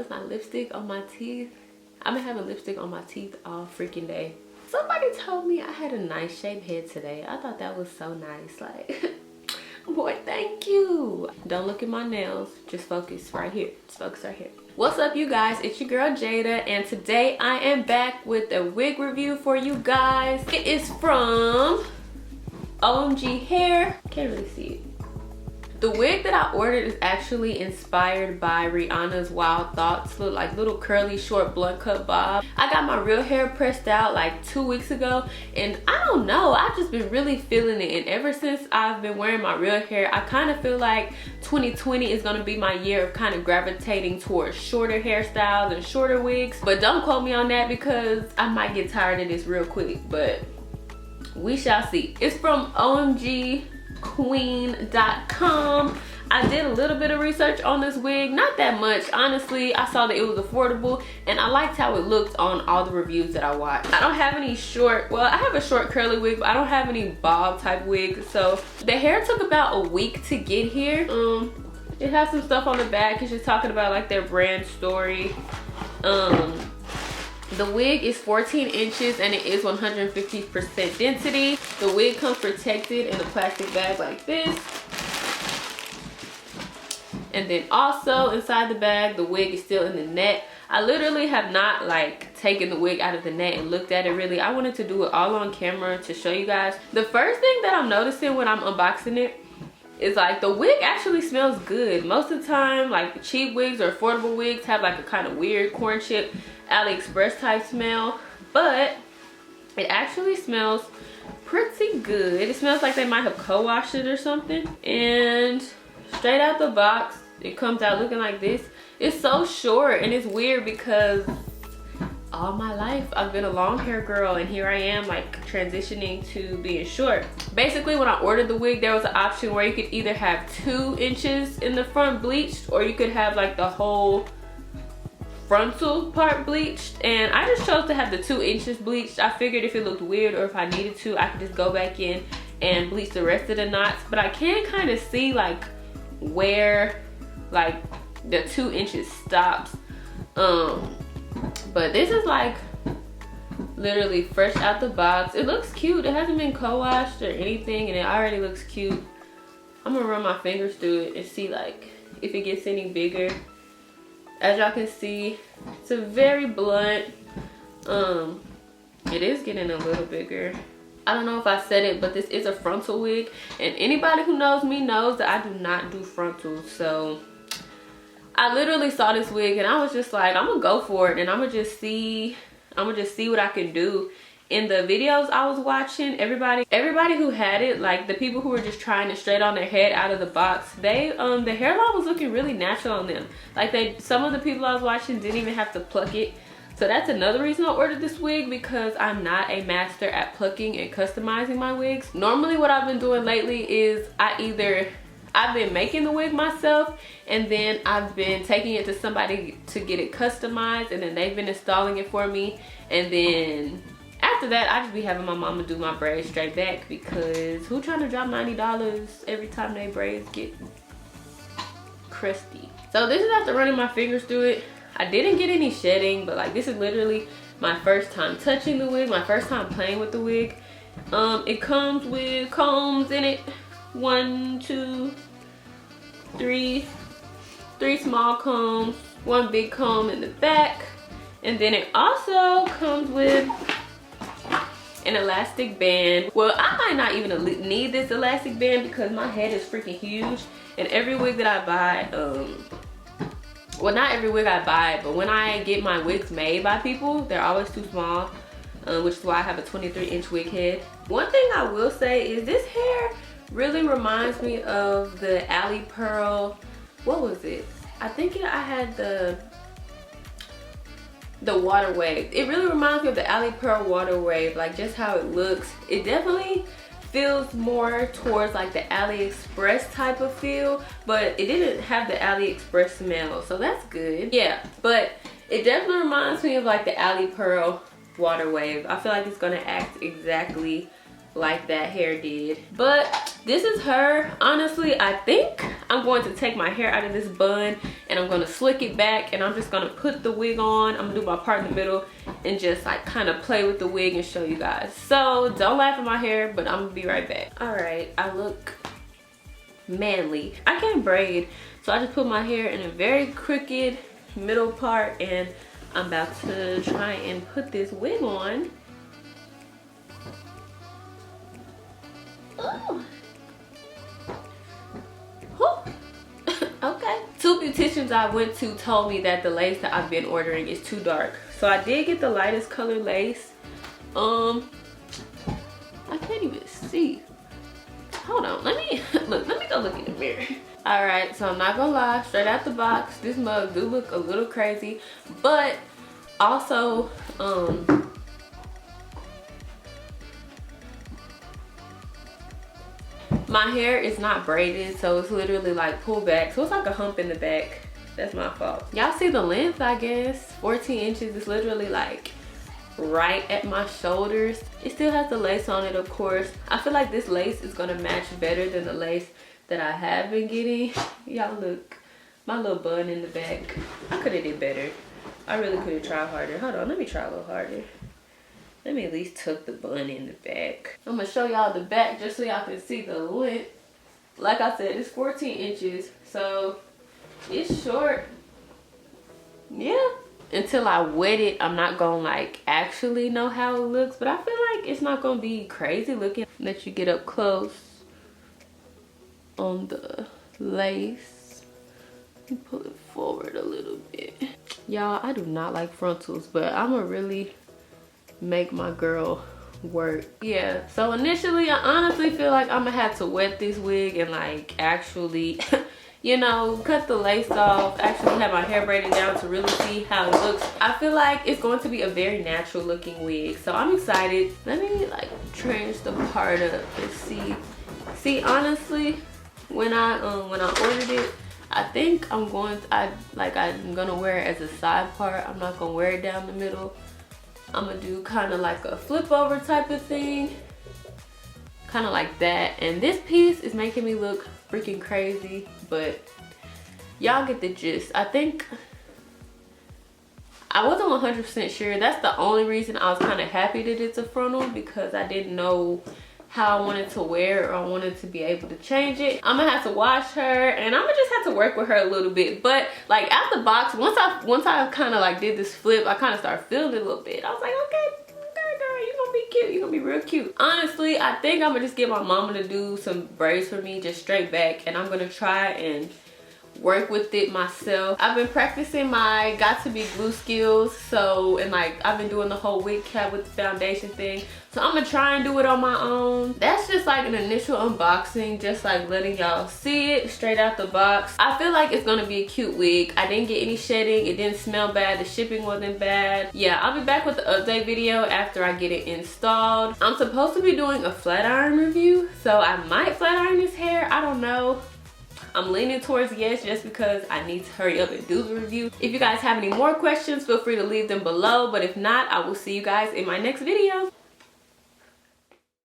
it's not lipstick on my teeth. I've been having lipstick on my teeth all freaking day. Somebody told me I had a nice shaped head today. I thought that was so nice. Like, boy, thank you. Don't look at my nails. Just focus right here. Just focus right here. What's up, you guys? It's your girl Jada, and today I am back with a wig review for you guys. It is from OMG Hair. Can't really see it. The wig that I ordered is actually inspired by Rihanna's Wild Thoughts. Look like little curly short blunt cut bob. I got my real hair pressed out like 2 weeks ago, and I don't know, I've just been really feeling it. And ever since I've been wearing my real hair, I kind of feel like 2020 is gonna be my year of kind of gravitating towards shorter hairstyles and shorter wigs. But don't quote me on that because I might get tired of this real quick, but we shall see. It's from OMGQueen.com. I did a little bit of research on this wig, not that much. Honestly, I saw that it was affordable and I liked how it looked on all the reviews that I watched. I don't have any short, well, I have a short curly wig, but I don't have any bob type wigs. So the hair took about a week to get here. It has some stuff on the back. It's just talking about like their brand story. The wig is 14 inches and it is 150% density. The wig comes protected in a plastic bag like this. And then also inside the bag, the wig is still in the net. I literally have not like taken the wig out of the net and looked at it really. I wanted to do it all on camera to show you guys. The first thing that I'm noticing when I'm unboxing it is like the wig actually smells good. Most of the time, like cheap wigs or affordable wigs have like a kind of weird corn chip AliExpress type smell, but it actually smells pretty good. It smells like they might have co-washed it or something. And straight out the box, it comes out looking like this. It's so short, and it's weird because all my life I've been a long hair girl, and here I am like transitioning to being short. Basically, when I ordered the wig, there was an option where you could either have 2 inches in the front bleached, or you could have like the whole frontal part bleached, and I just chose to have the 2 inches bleached. I figured if it looked weird or if I needed to, I could just go back in and bleach the rest of the knots. But I can kind of see like where like the 2 inches stops. But this is like literally fresh out the box. It looks cute. It hasn't been co-washed or anything, and it already looks cute. I'm gonna run my fingers through it and see like if it gets any bigger. As y'all can see, it's a very blunt. It is getting a little bigger. I don't know if I said it, but this is a frontal wig, and anybody who knows me knows that I do not do frontals. So I literally saw this wig and I was just like, I'm gonna go for it, and I'm gonna just see what I can do. In the videos I was watching, everybody who had it, like the people who were just trying it straight on their head out of the box, they the hairline was looking really natural on them. Like some of the people I was watching didn't even have to pluck it. So that's another reason I ordered this wig, because I'm not a master at plucking and customizing my wigs. Normally what I've been doing lately is I've been making the wig myself, and then I've been taking it to somebody to get it customized, and then they've been installing it for me, and then after that, I just be having my mama do my braids straight back, because who trying to drop $90 every time they braids get crusty? So this is after running my fingers through it. I didn't get any shedding, but like this is literally my first time touching the wig, my first time playing with the wig. It comes with combs in it. 1, 2, 3 small combs, 1 big comb in the back, and then it also comes with an elastic band. Well, I might not even need this elastic band because my head is freaking huge, and every wig that I buy, well, not every wig I buy, but when I get my wigs made by people, they're always too small, which is why I have a 23-inch wig head. One thing I will say is this hair really reminds me of the Ali Pearl, what was it? I think I had the water wave. It really reminds me of the Ali Pearl water wave, like just how it looks. It definitely feels more towards like the AliExpress type of feel, but it didn't have the AliExpress smell, so that's good. Yeah, but it definitely reminds me of like the Ali Pearl water wave. I feel like it's gonna act exactly like that hair did. But this is her. Honestly, I think I'm going to take my hair out of this bun and I'm going to slick it back, and I'm just going to put the wig on. I'm going to do my part in the middle and just like kind of play with the wig and show you guys. So don't laugh at my hair, but I'm going to be right back. All right, I look manly. I can't braid, so I just put my hair in a very crooked middle part, and I'm about to try and put this wig on. Oh. Okay. 2 beauticians I went to told me that the lace that I've been ordering is too dark, so I did get the lightest color lace. I can't even see. Hold on, let me go look in the mirror. All right, so I'm not gonna lie, straight out the box, this mug do look a little crazy, but also my hair is not braided, so it's literally like pulled back, so it's like a hump in the back. That's my fault. Y'all see the length, I guess. 14 inches is literally like right at my shoulders. It still has the lace on it, of course. I feel like this lace is gonna match better than the lace that I have been getting. Y'all look, my little bun in the back. I could have did better. I really could have tried harder. Hold on, let me try a little harder. Let me at least tuck the bun in the back. I'm gonna show y'all the back just so y'all can see the length. Like I said, it's 14 inches, so it's short. Yeah. Until I wet it, I'm not gonna like actually know how it looks, but I feel like it's not gonna be crazy looking. Let you get up close on the lace. Let me pull it forward a little bit. Y'all, I do not like frontals, but I'm gonna really make my girl work. Yeah, so initially I honestly feel like I'm gonna have to wet this wig and like actually you know, cut the lace off, actually have my hair braided down to really see how it looks. I feel like it's going to be a very natural looking wig, so I'm excited. Let me like change the part up and see honestly, when I ordered it, I think I'm gonna wear it as a side part. I'm not gonna wear it down the middle. I'm gonna do kind of like a flip over type of thing, kind of like that. And this piece is making me look freaking crazy, but y'all get the gist. I think I wasn't 100% sure. That's the only reason I was kind of happy that it's a frontal, because I didn't know how I wanted to wear it, or I wanted to be able to change it. I'm gonna have to wash her, and I'm gonna just have to work with her a little bit. But like out the box, once I kind of like did this flip, I kind of started feeling it a little bit. I was like, okay girl, you're gonna be cute, you're gonna be real cute. Honestly, I think I'm gonna just get my mama to do some braids for me, just straight back, and I'm gonna try and work with it myself. I've been practicing my got to be glue skills, so, and like I've been doing the whole wig cap with the foundation thing, so I'm gonna try and do it on my own. That's just like an initial unboxing, just like letting y'all see it straight out the box. I feel like it's gonna be a cute wig. I didn't get any shedding, it didn't smell bad, the shipping wasn't bad. Yeah, I'll be back with the update video after I get it installed. I'm supposed to be doing a flat iron review, so I might flat iron this hair, I don't know. I'm leaning towards yes, just because I need to hurry up and do the review. If you guys have any more questions, feel free to leave them below, but if not, I will see you guys in my next video.